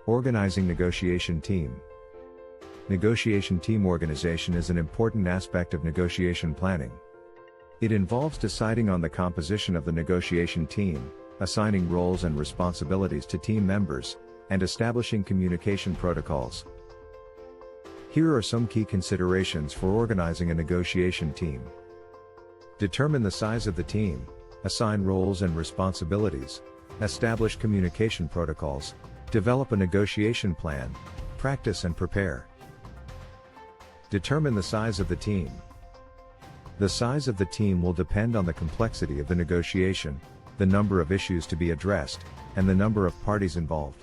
Organizing negotiation team. Negotiation team organization is an important aspect of negotiation planning. It involves deciding on the composition of the negotiation team, assigning roles and responsibilities to team members, and establishing communication protocols. Here are some key considerations for organizing a negotiation team. Determine the size of the team, assign roles and responsibilities, establish communication protocols, develop a negotiation plan, practice and prepare. Determine the size of the team. The size of the team will depend on the complexity of the negotiation, the number of issues to be addressed, and the number of parties involved.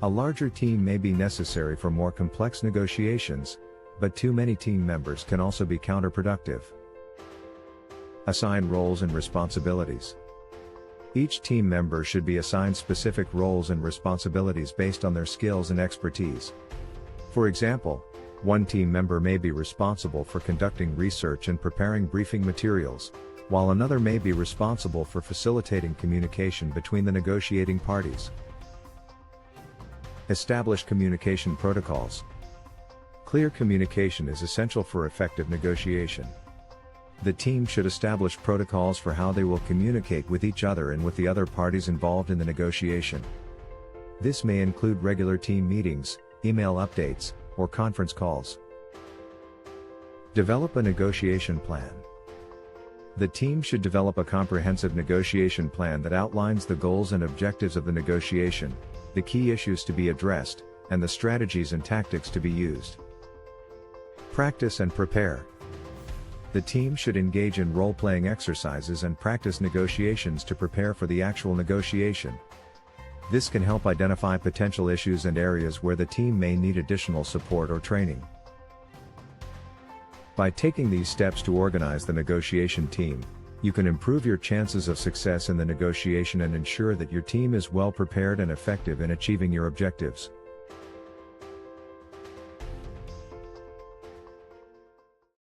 A larger team may be necessary for more complex negotiations, but too many team members can also be counterproductive. Assign roles and responsibilities. Each team member should be assigned specific roles and responsibilities based on their skills and expertise. For example, one team member may be responsible for conducting research and preparing briefing materials, while another may be responsible for facilitating communication between the negotiating parties. Establish communication protocols. Clear communication is essential for effective negotiation. The team should establish protocols for how they will communicate with each other and with the other parties involved in the negotiation. This may include regular team meetings, email updates, or conference calls. Develop a negotiation plan. The team should develop a comprehensive negotiation plan that outlines the goals and objectives of the negotiation, the key issues to be addressed, and the strategies and tactics to be used. Practice and prepare. The team should engage in role-playing exercises and practice negotiations to prepare for the actual negotiation. This can help identify potential issues and areas where the team may need additional support or training. By taking these steps to organize the negotiation team, you can improve your chances of success in the negotiation and ensure that your team is well prepared and effective in achieving your objectives.